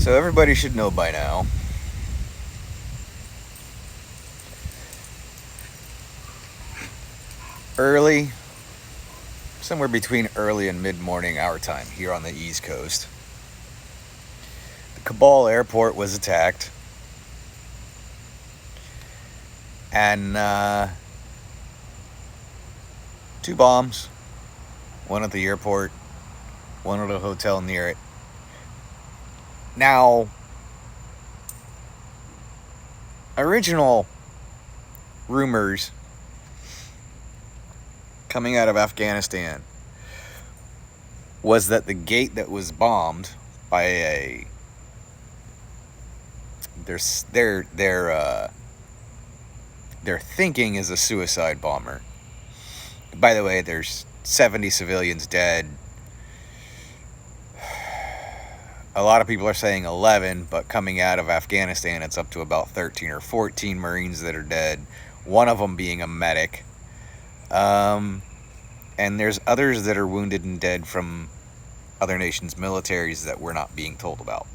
So everybody should know by now. Early, somewhere between early and mid-morning our time here on the East Coast, the Kabul airport was attacked. And two bombs, one at the airport, one at a hotel near it. Now, original rumors coming out of Afghanistan was that the gate that was bombed by their thinking is a suicide bomber. By the way, there's 70 civilians dead. A lot of people are saying 11, but coming out of Afghanistan, it's up to about 13 or 14 Marines that are dead, one of them being a medic. And there's others that are wounded and dead from other nations' militaries that we're not being told about.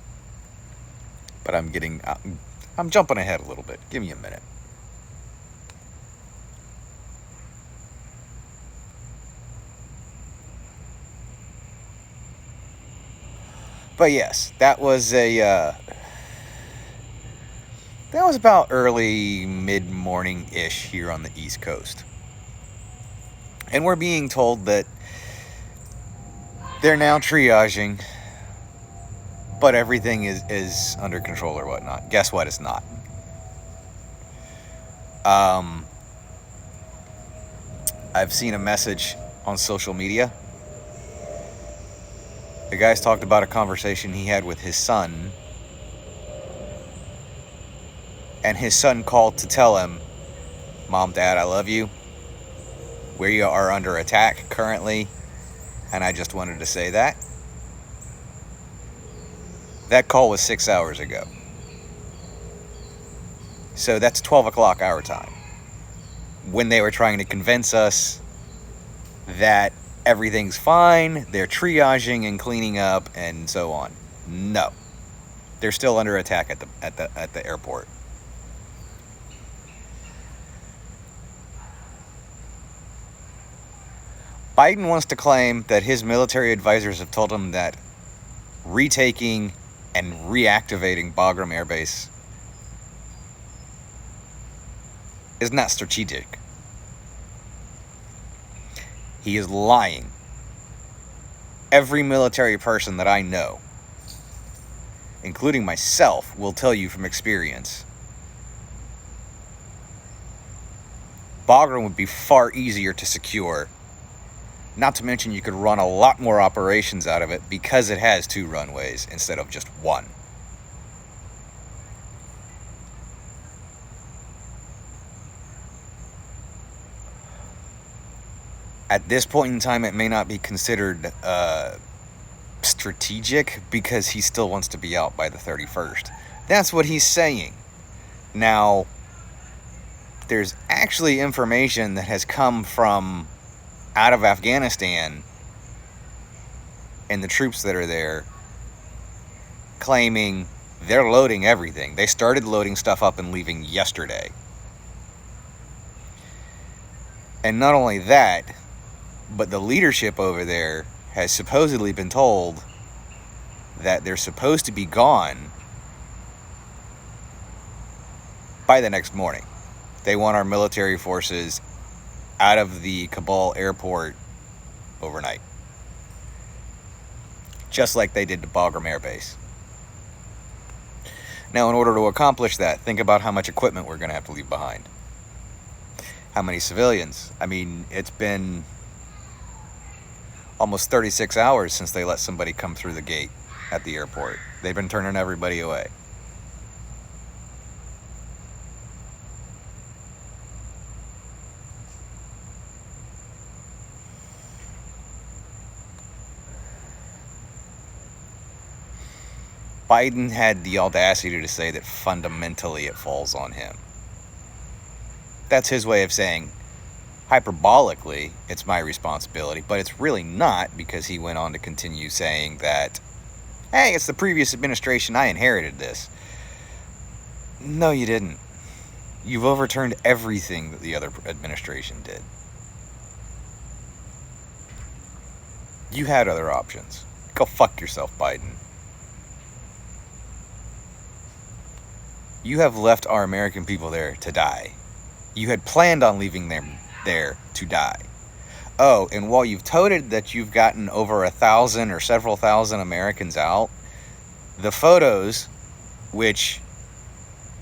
But I'm jumping ahead a little bit. Give me a minute. But yes, that was about early mid-morning-ish here on the East Coast. And we're being told that they're now triaging, but everything is under control or whatnot. Guess what? It's not. I've seen a message on social media. The guy's talked about a conversation he had with his son. And his son called to tell him, "Mom, Dad, I love you. We are under attack currently. And I just wanted to say that." That call was 6 hours ago. So that's 12 o'clock our time. When they were trying to convince us that everything's fine, they're triaging and cleaning up and so on. No. They're still under attack at the airport. Biden wants to claim that his military advisors have told him that retaking and reactivating Bagram Air Base is not strategic. He is lying. Every military person that I know, including myself, will tell you from experience, Bagram would be far easier to secure. Not to mention you could run a lot more operations out of it because it has 2 runways instead of just 1. At this point in time, it may not be considered strategic because he still wants to be out by the 31st. That's what he's saying. Now, there's actually information that has come from out of Afghanistan and the troops that are there claiming they're loading everything. They started loading stuff up and leaving yesterday. And not only that, but the leadership over there has supposedly been told that they're supposed to be gone by the next morning. They want our military forces out of the Kabul airport overnight. Just like they did to Bagram Air Base. Now, in order to accomplish that, think about how much equipment we're going to have to leave behind. How many civilians? I mean, it's been almost 36 hours since they let somebody come through the gate at the airport. They've been turning everybody away. Biden had the audacity to say that fundamentally it falls on him. That's his way of saying, hyperbolically, it's my responsibility, but it's really not, because he went on to continue saying that Hey, it's the previous administration. I inherited this. No, you didn't. You've overturned everything that the other administration did. You had other options. Go fuck yourself, Biden. You have left our American people there to die. You had planned on leaving them there to die. Oh, and while you've touted that you've gotten over 1,000 or several thousand Americans out, the photos, which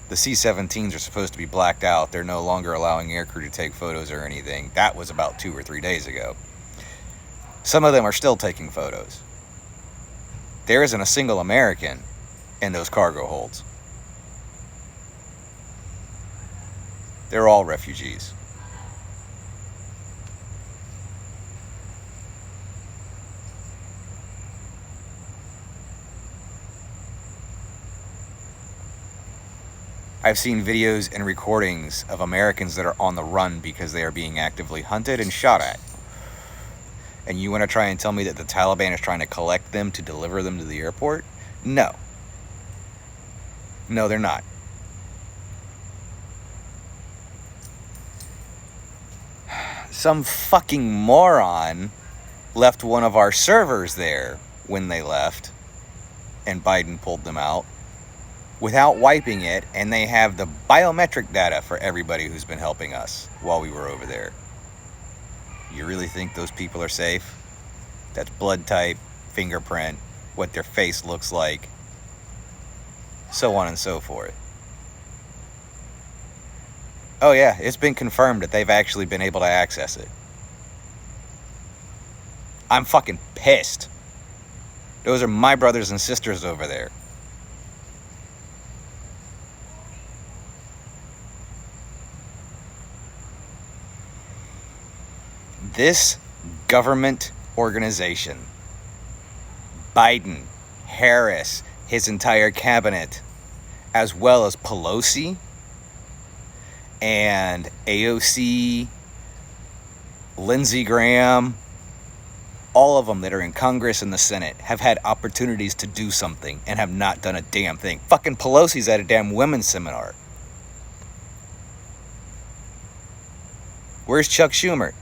the C-17s are supposed to be blacked out, they're no longer allowing aircrew to take photos or anything. That was about 2 or 3 days ago. Some of them are still taking photos. There isn't a single American in those cargo holds. They're all refugees. I've seen videos and recordings of Americans that are on the run because they are being actively hunted and shot at. And you want to try and tell me that the Taliban is trying to collect them to deliver them to the airport? No. No, they're not. Some fucking moron left one of our servers there when they left, and Biden pulled them out without wiping it, and they have the biometric data for everybody who's been helping us while we were over there. You really think those people are safe? That's blood type, fingerprint, what their face looks like, so on and so forth. Oh yeah, it's been confirmed that they've actually been able to access it. I'm fucking pissed. Those are my brothers and sisters over there. This government organization, Biden, Harris, his entire cabinet, as well as Pelosi and AOC, Lindsey Graham, all of them that are in Congress and the Senate have had opportunities to do something and have not done a damn thing. Fucking Pelosi's at a damn women's seminar. Where's Chuck Schumer?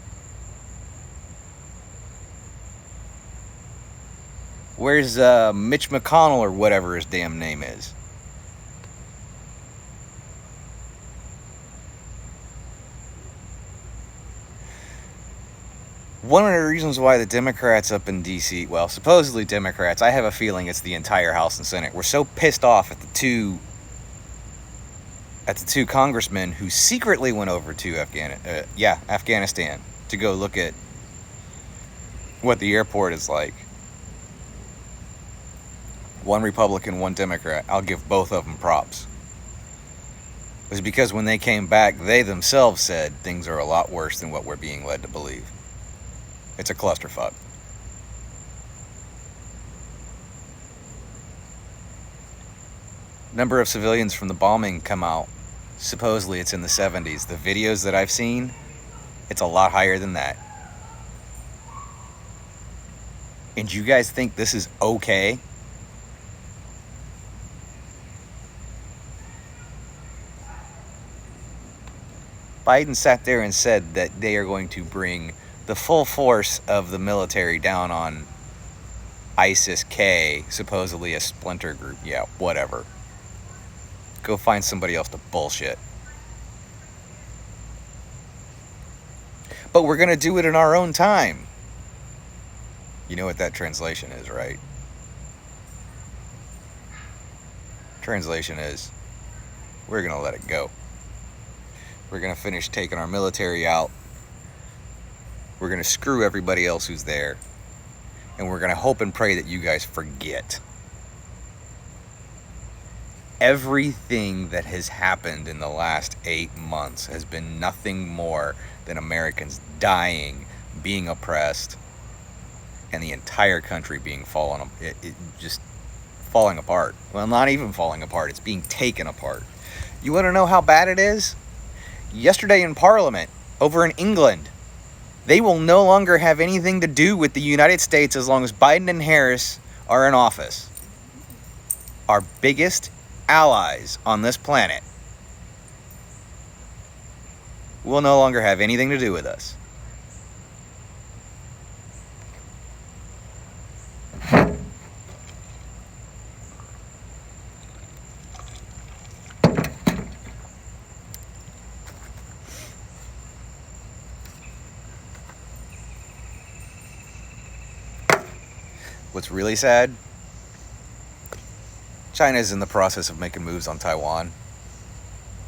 Where's Mitch McConnell or whatever his damn name is? One of the reasons why the Democrats up in D.C., well, supposedly Democrats, I have a feeling it's the entire House and Senate, were so pissed off at the two congressmen who secretly went over to Afghanistan to go look at what the airport is like. One Republican, one Democrat. I'll give both of them props. It was because when they came back, they themselves said things are a lot worse than what we're being led to believe. It's a clusterfuck. Number of civilians from the bombing come out. Supposedly it's in the 70s. The videos that I've seen, it's a lot higher than that. And you guys think this is okay? Biden sat there and said that they are going to bring the full force of the military down on ISIS-K, supposedly a splinter group. Yeah, whatever. Go find somebody else to bullshit. But we're going to do it in our own time. You know what that translation is, right? Translation is, we're going to let it go. We're going to finish taking our military out. We're going to screw everybody else who's there. And we're going to hope and pray that you guys forget. Everything that has happened in the last 8 months has been nothing more than Americans dying, being oppressed, and the entire country being just falling apart. Well, not even falling apart. It's being taken apart. You want to know how bad it is? Yesterday in Parliament, over in England, they will no longer have anything to do with the United States as long as Biden and Harris are in office. our biggest allies on this planet, will no longer have anything to do with us. What's really sad, China's in the process of making moves on Taiwan.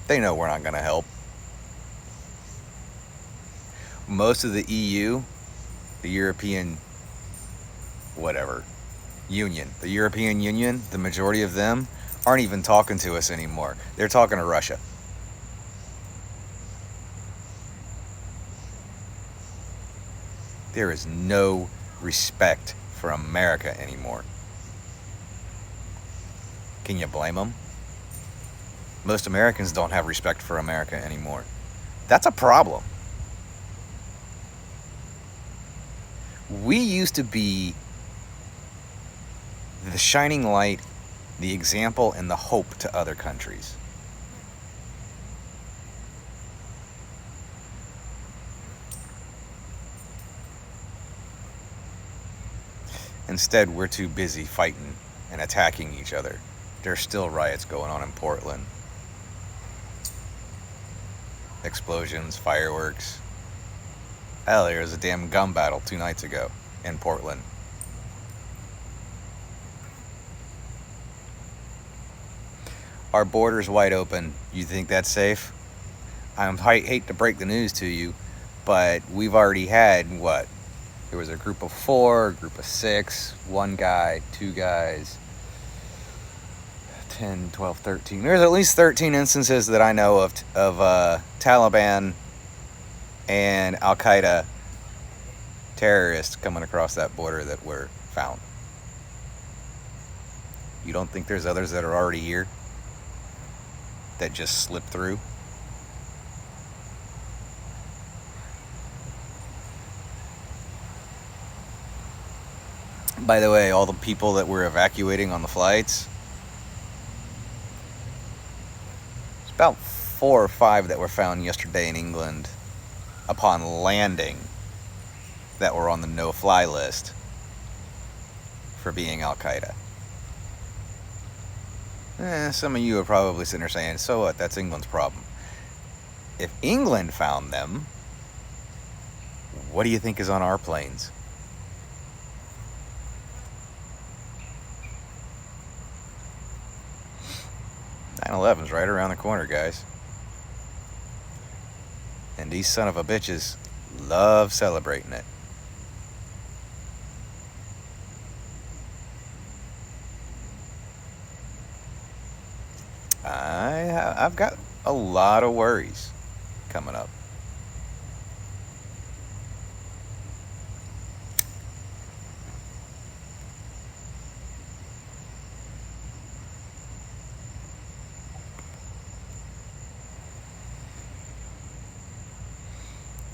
They know we're not going to help. Most of the EU, the European Union, the European Union, the majority of them aren't even talking to us anymore. They're talking to Russia. There is no respect for America anymore. Can you blame them? Most Americans don't have respect for America anymore. That's a problem. We used to be the shining light, the example, and the hope to other countries. Instead, we're too busy fighting and attacking each other. There's still riots going on in Portland. Explosions, fireworks. Hell, there was a damn gun battle 2 nights ago in Portland. Our border's wide open. You think that's safe? I hate to break the news to you, but we've already had what? There was a group of 4, a group of 6, 1 guy, 2 guys, 10, 12, 13. There's at least 13 instances that I know of Taliban and Al-Qaeda terrorists coming across that border that were found. You don't think there's others that are already here that just slipped through? By the way, all the people that were evacuating on the flights, it's about 4 or 5 that were found yesterday in England upon landing that were on the no-fly list for being Al-Qaeda. Some of you are probably sitting there saying, so what, that's England's problem. If England found them, what do you think is on our planes? 9/11's right around the corner, guys. And these son of a bitches love celebrating it. I've got a lot of worries coming up.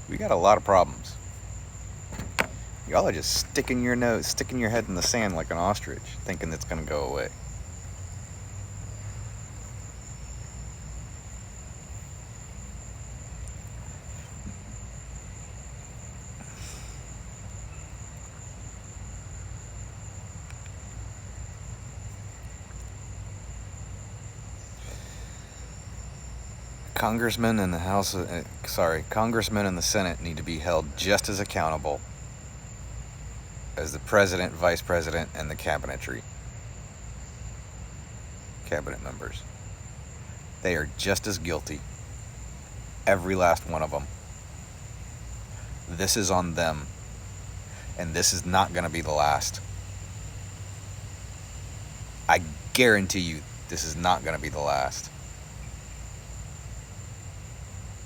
We got a lot of problems. Y'all are just sticking your head in the sand like an ostrich, thinking it's going to go away. Congressmen in the Senate need to be held just as accountable as the president, vice president, and the cabinet members. They are just as guilty. Every last one of them. This is on them. And this is not going to be the last. I guarantee you this is not going to be the last.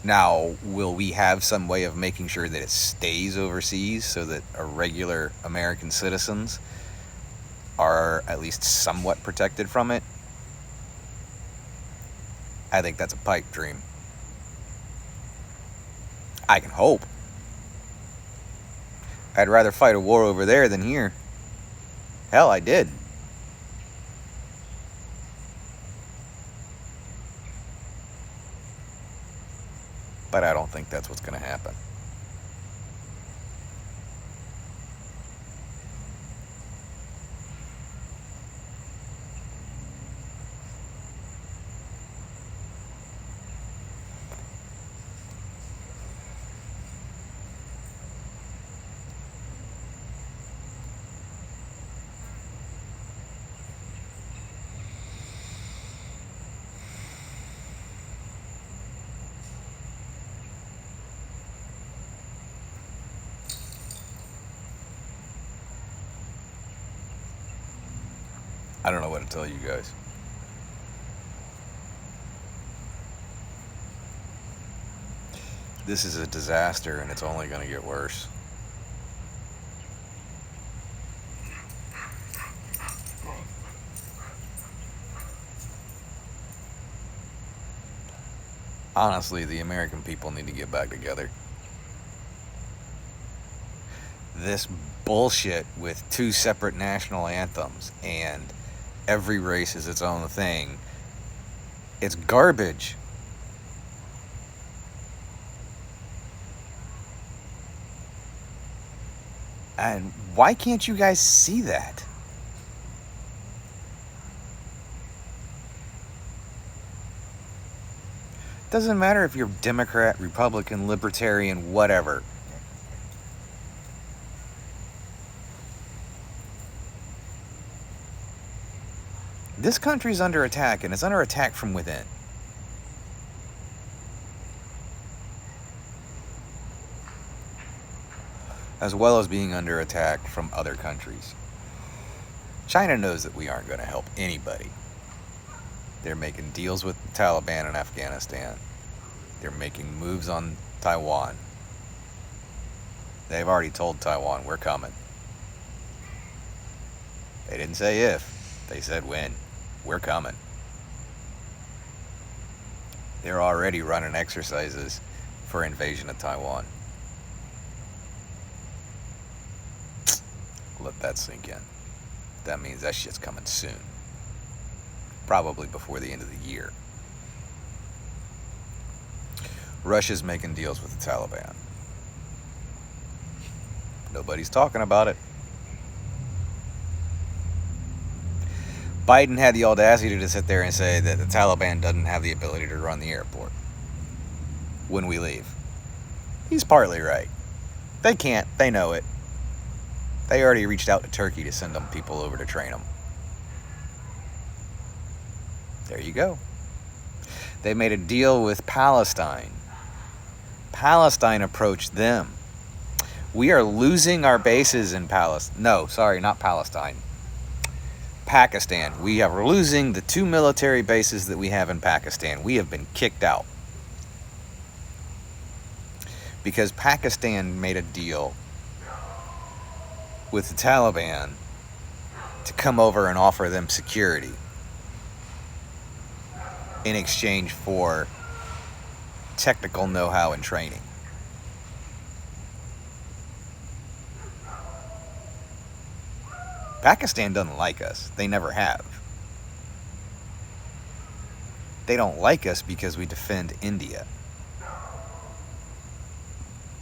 Now, will we have some way of making sure that it stays overseas so that our regular American citizens are at least somewhat protected from it? I think that's a pipe dream. I can hope. I'd rather fight a war over there than here. Hell, I did. But I don't think that's what's going to happen. I don't know what to tell you guys. This is a disaster, and it's only going to get worse. Honestly, the American people need to get back together. This bullshit with 2 separate national anthems and every race is its own thing, it's garbage. And why can't you guys see that? Doesn't matter if you're Democrat, Republican, Libertarian, whatever. This country's under attack, and it's under attack from within. As well as being under attack from other countries. China knows that we aren't going to help anybody. They're making deals with the Taliban in Afghanistan. They're making moves on Taiwan. They've already told Taiwan, we're coming. They didn't say if, they said when. We're coming. They're already running exercises for invasion of Taiwan. Let that sink in. That means that shit's coming soon. Probably before the end of the year. Russia's making deals with the Taliban. Nobody's talking about it. Biden had the audacity to sit there and say that the Taliban doesn't have the ability to run the airport when we leave. He's partly right. They can't. They know it. They already reached out to Turkey to send them people over to train them. There you go. They made a deal with Palestine. Palestine approached them. We are losing our bases in Palestine. No, sorry, not Palestine. Pakistan. We are losing the 2 military bases that we have in Pakistan. We have been kicked out. Because Pakistan made a deal with the Taliban to come over and offer them security in exchange for technical know-how and training. Pakistan doesn't like us. They never have. They don't like us because we defend India.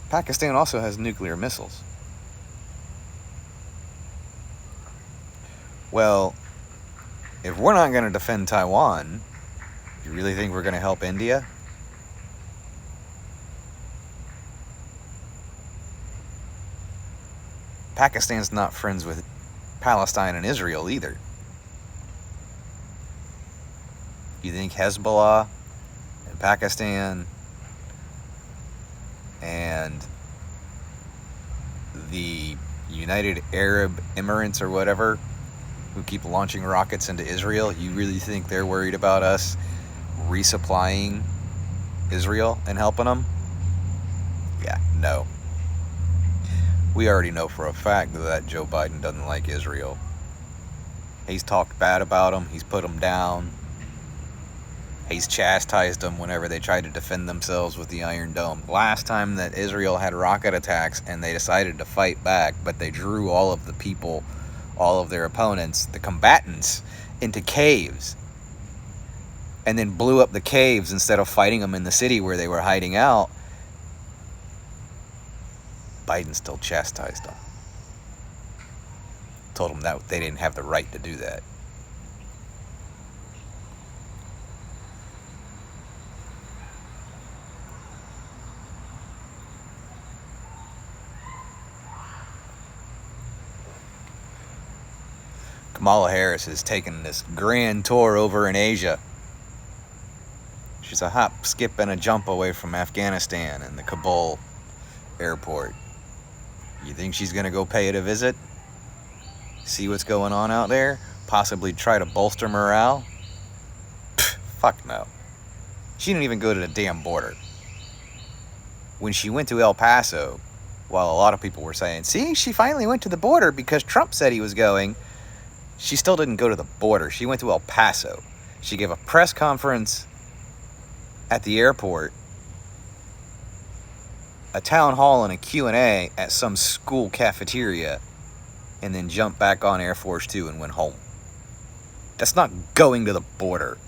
Pakistan also has nuclear missiles. Well, if we're not going to defend Taiwan, you really think we're going to help India? Pakistan's not friends with Palestine and Israel either. You think Hezbollah and Pakistan and the United Arab Emirates or whatever, who keep launching rockets into Israel, you really think they're worried about us resupplying Israel and helping them? Yeah, no. We already know for a fact that Joe Biden doesn't like Israel. He's talked bad about them. He's put them down. He's chastised them whenever they tried to defend themselves with the Iron Dome. Last time that Israel had rocket attacks and they decided to fight back, but they drew all of the people, all of their opponents, the combatants, into caves. And then blew up the caves instead of fighting them in the city where they were hiding out. Biden still chastised them. Told them that they didn't have the right to do that. Kamala Harris has taken this grand tour over in Asia. She's a hop, skip, and a jump away from Afghanistan and the Kabul airport. You think she's going to go pay it a visit? See what's going on out there? Possibly try to bolster morale? Pfft, fuck no. She didn't even go to the damn border. When she went to El Paso, while a lot of people were saying, see, she finally went to the border because Trump said he was going, she still didn't go to the border. She went to El Paso. She gave a press conference at the airport, a town hall and a Q&A at some school cafeteria, and then jumped back on Air Force Two and went home. That's not going to the border.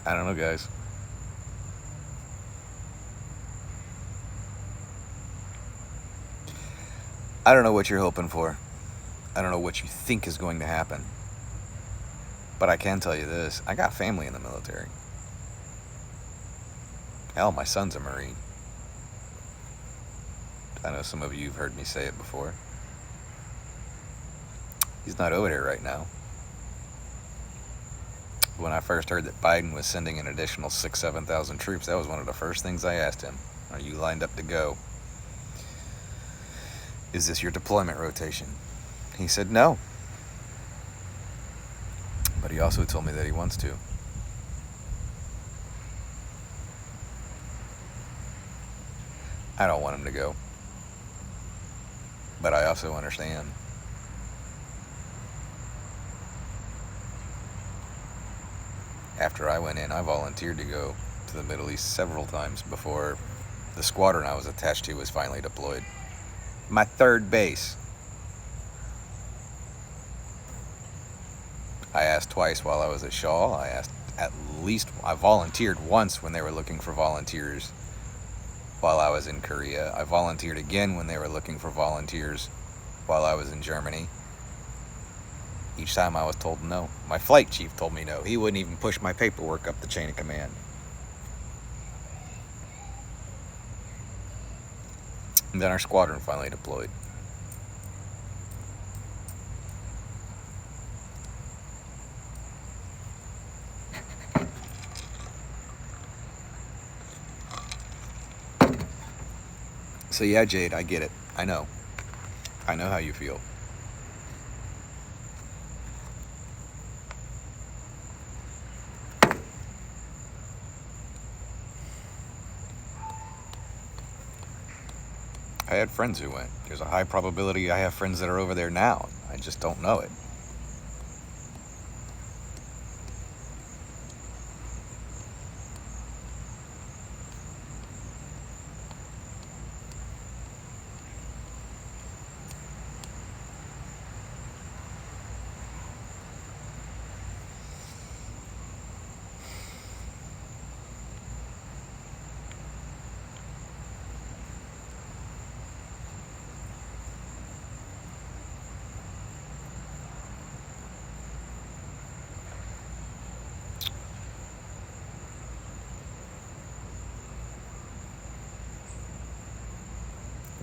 I don't know, guys. I don't know what you're hoping for. I don't know what you think is going to happen. But I can tell you this. I got family in the military. Hell, my son's a Marine. I know some of you have heard me say it before. He's not over there right now. When I first heard that Biden was sending an additional 7,000 troops, that was one of the first things I asked him. Are you lined up to go? Is this your deployment rotation? He said no. But he also told me that he wants to. I don't want him to go. But I also understand. After I went in, I volunteered to go to the Middle East several times before the squadron I was attached to was finally deployed. My third base. I asked twice while I was at Shaw. I volunteered once when they were looking for volunteers while I was in Korea. I volunteered again when they were looking for volunteers while I was in Germany. Each time I was told no. My flight chief told me no. He wouldn't even push my paperwork up the chain of command. And then our squadron finally deployed. So yeah, Jade, I get it. I know how you feel. I had friends who went. There's a high probability I have friends that are over there now. I just don't know it.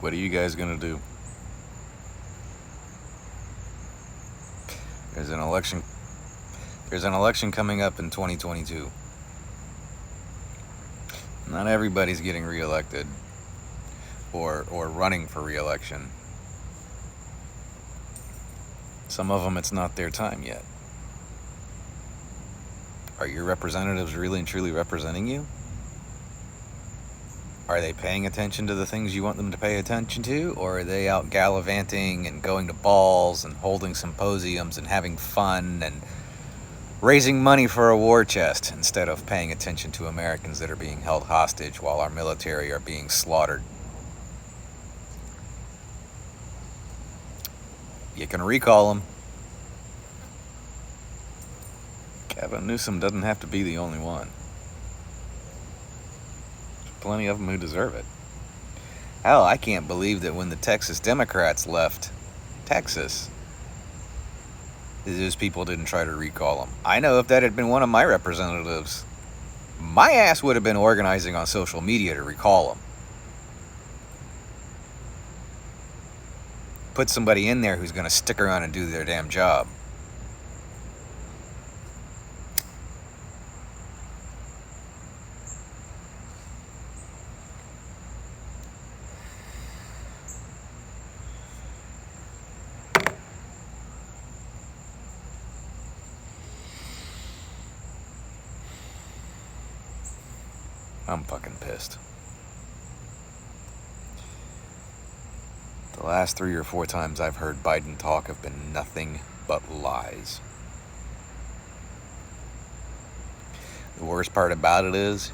What are you guys gonna do? There's an election coming up in 2022. Not everybody's getting reelected or running for reelection. Some of them, it's not their time yet. Are your representatives really and truly representing you? Are they paying attention to the things you want them to pay attention to? Or are they out gallivanting and going to balls and holding symposiums and having fun and raising money for a war chest instead of paying attention to Americans that are being held hostage while our military are being slaughtered. You can recall them. Gavin Newsom doesn't have to be the only one. There's plenty of them who deserve it. Hell, I can't believe that when the Texas Democrats left Texas, those people didn't try to recall them. I know if that had been one of my representatives, my ass would have been organizing on social media to recall them. Put somebody in there who's going to stick around and do their damn job. I'm fucking pissed. The last 3 or 4 times I've heard Biden talk have been nothing but lies. The worst part about it is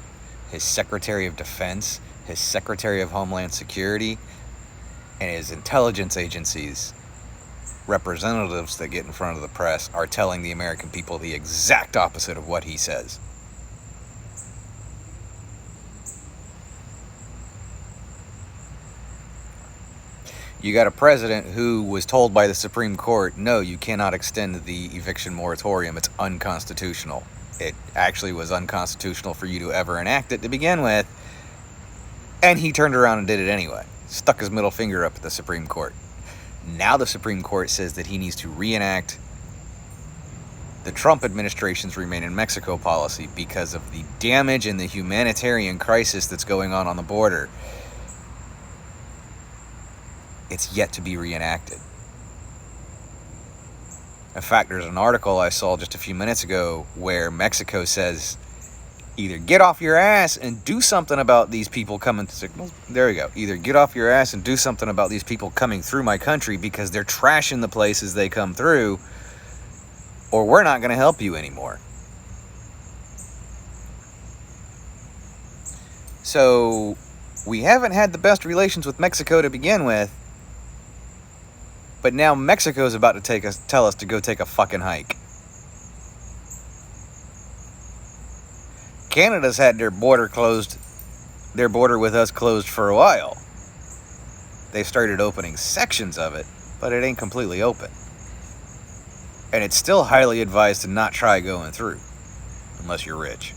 his Secretary of Defense, his Secretary of Homeland Security, and his intelligence agencies representatives that get in front of the press are telling the American people the exact opposite of what he says. You got a president who was told by the Supreme Court, no, you cannot extend the eviction moratorium. It's unconstitutional. It actually was unconstitutional for you to ever enact it to begin with. And he turned around and did it anyway. Stuck his middle finger up at the Supreme Court. Now the Supreme Court says that he needs to reenact the Trump administration's Remain in Mexico policy because of the damage and the humanitarian crisis that's going on the border. It's yet to be reenacted. In fact, there's an article I saw just a few minutes ago where Mexico says, either get off your ass and do something about these people coming through. There we go. Either get off your ass and do something about these people coming through my country because they're trashing the places they come through, or we're not going to help you anymore. So we haven't had the best relations with Mexico to begin with, but now Mexico's about to tell us to go take a fucking hike. Canada's had their border with us closed for a while. They started opening sections of it, but it ain't completely open. And it's still highly advised to not try going through, unless you're rich.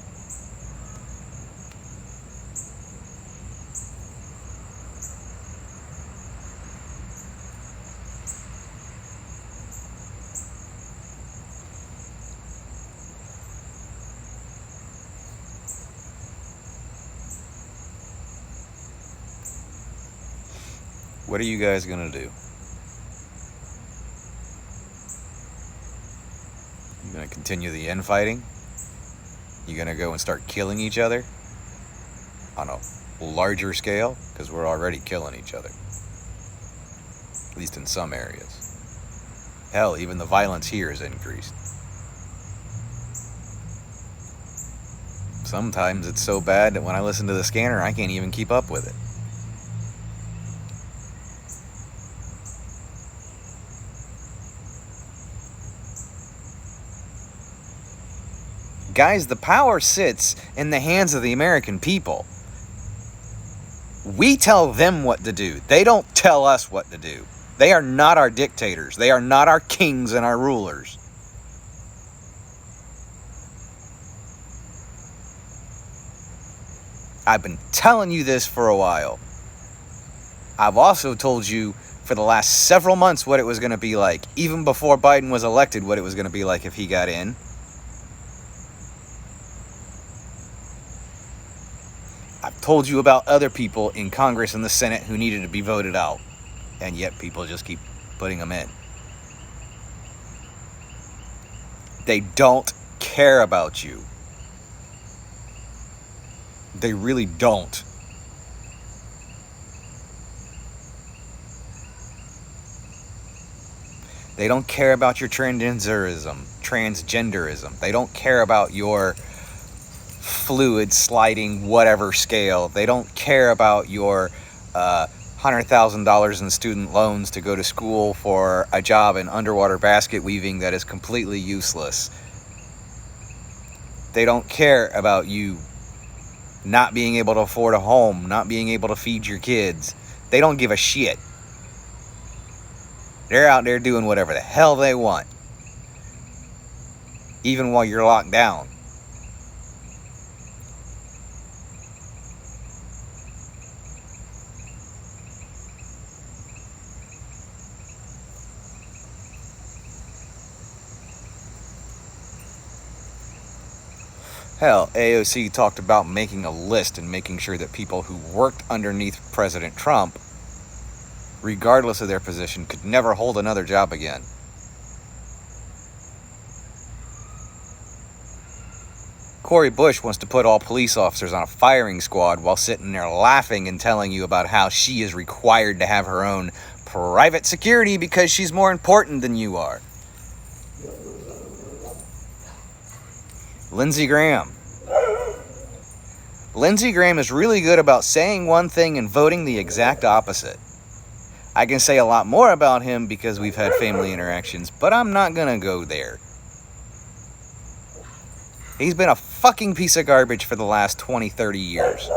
What are you guys gonna do? You gonna continue the infighting? You gonna go and start killing each other on a larger scale? Because we're already killing each other, at least in some areas. Hell, even the violence here has increased. Sometimes it's so bad that when I listen to the scanner, I can't even keep up with it. Guys, the power sits in the hands of the American people. We tell them what to do. They don't tell us what to do. They are not our dictators. They are not our kings and our rulers. I've been telling you this for a while. I've also told you for the last several months what it was going to be like, even before Biden was elected, what it was going to be like if he got in. I've told you about other people in Congress and the Senate who needed to be voted out, and yet people just keep putting them in. They don't care about you. They really don't. They don't care about your transgenderism. transgenderism. They don't care about your fluid sliding whatever scale. They don't care about your $100,000 in student loans to go to school for a job in underwater basket weaving that is completely useless. They don't care about you not being able to afford a home, not being able to feed your kids. They don't give a shit. They're out there doing whatever the hell they want, even while you're locked down. Hell, AOC talked about making a list and making sure that people who worked underneath President Trump, regardless of their position, could never hold another job again. Cori Bush wants to put all police officers on a firing squad while sitting there laughing and telling you about how she is required to have her own private security because she's more important than you are. Lindsey Graham. Lindsey Graham is really good about saying one thing and voting the exact opposite. I can say a lot more about him because we've had family interactions, but I'm not gonna go there. He's been a fucking piece of garbage for the last 20, 30 years.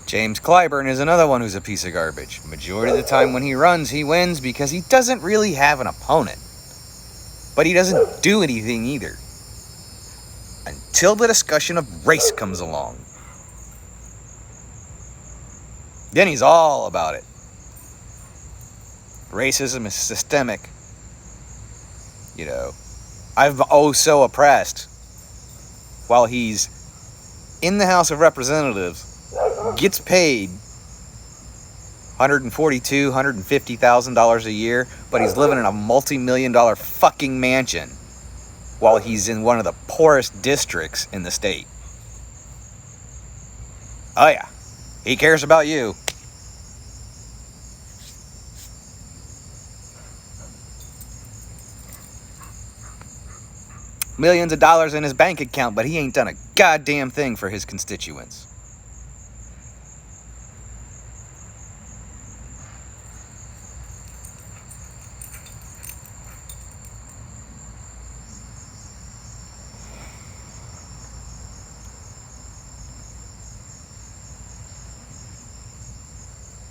James Clyburn is another one who's a piece of garbage. Majority of the time when he runs, he wins because he doesn't really have an opponent. But he doesn't do anything either. Until the discussion of race comes along. Then he's all about it. Racism is systemic. You know, I've so oppressed. While he's in the House of Representatives, gets paid $142,000, $150,000 a year, but he's living in a multi-million-dollar fucking mansion while he's in one of the poorest districts in the state. Oh yeah, he cares about you. Millions of dollars in his bank account, but he ain't done a goddamn thing for his constituents.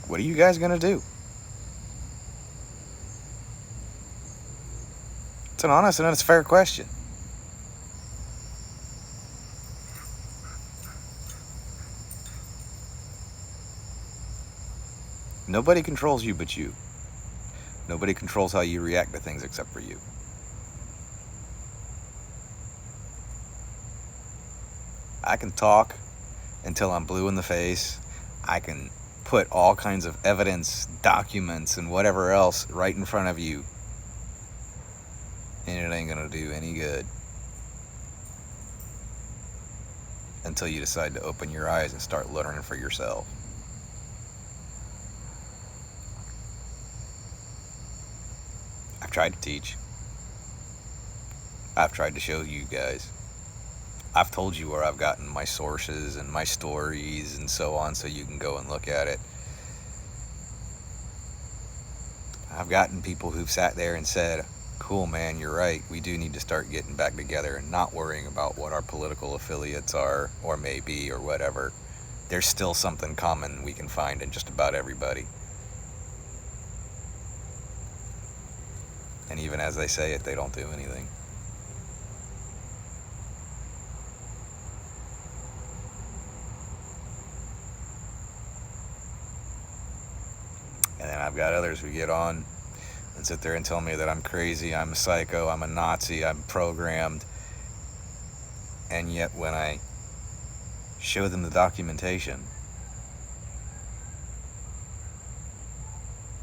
What are you guys gonna do? It's an honest and it's a fair question. Nobody controls you but you. Nobody controls how you react to things except for you. I can talk until I'm blue in the face. I can put all kinds of evidence, documents, and whatever else right in front of you. And it ain't gonna do any good. Until you decide to open your eyes and start learning for yourself. I've tried to teach. I've tried to show you guys. I've told you where I've gotten my sources and my stories and so on, so you can go and look at it. I've gotten people who've sat there and said, cool, man, you're right. We do need to start getting back together and not worrying about what our political affiliates are or may be or whatever. There's still something common we can find in just about everybody. And even as they say it, they don't do anything. And then I've got others who get on and sit there and tell me that I'm crazy, I'm a psycho, I'm a Nazi, I'm programmed. And yet when I show them the documentation,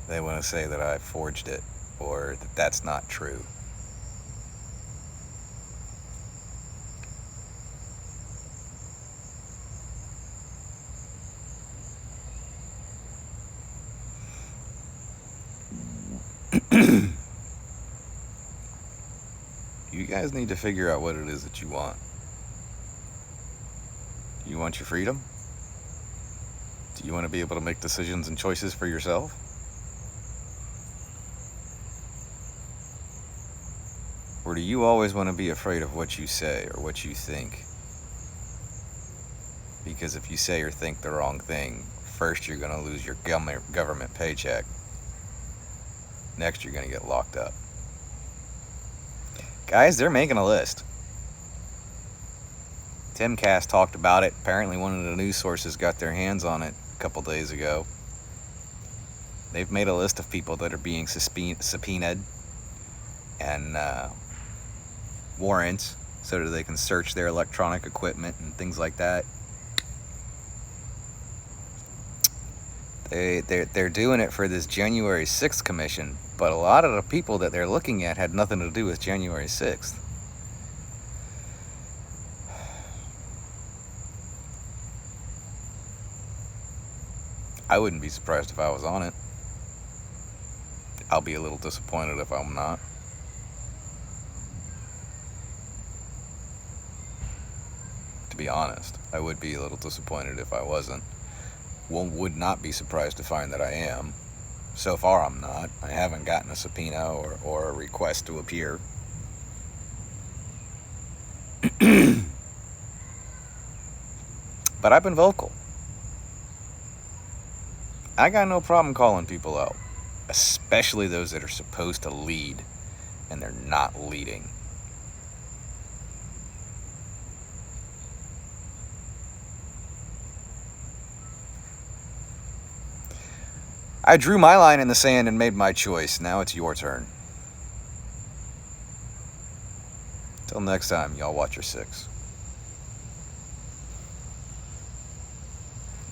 they want to say that I forged it or that that's not true. You guys need to figure out what it is that you want. Do you want your freedom? Do you want to be able to make decisions and choices for yourself? Or do you always want to be afraid of what you say or what you think? Because if you say or think the wrong thing, first you're going to lose your government paycheck. Next you're going to get locked up. Guys, they're making a list. Timcast talked about it. Apparently one of the news sources got their hands on it a couple days ago. They've made a list of people that are being subpoenaed and warrants so that they can search their electronic equipment and things like that. They're doing it for this January 6th commission, but a lot of the people that they're looking at had nothing to do with January 6th. I wouldn't be surprised if I was on it. I'll be a little disappointed if I'm not. To be honest, I would be a little disappointed if I wasn't. One would not be surprised to find that I am. So far I'm not. I haven't gotten a subpoena or a request to appear. But I've been vocal. I got no problem calling people out, especially those that are supposed to lead and they're not leading. I drew my line in the sand and made my choice. Now it's your turn. Till next time, y'all watch your six.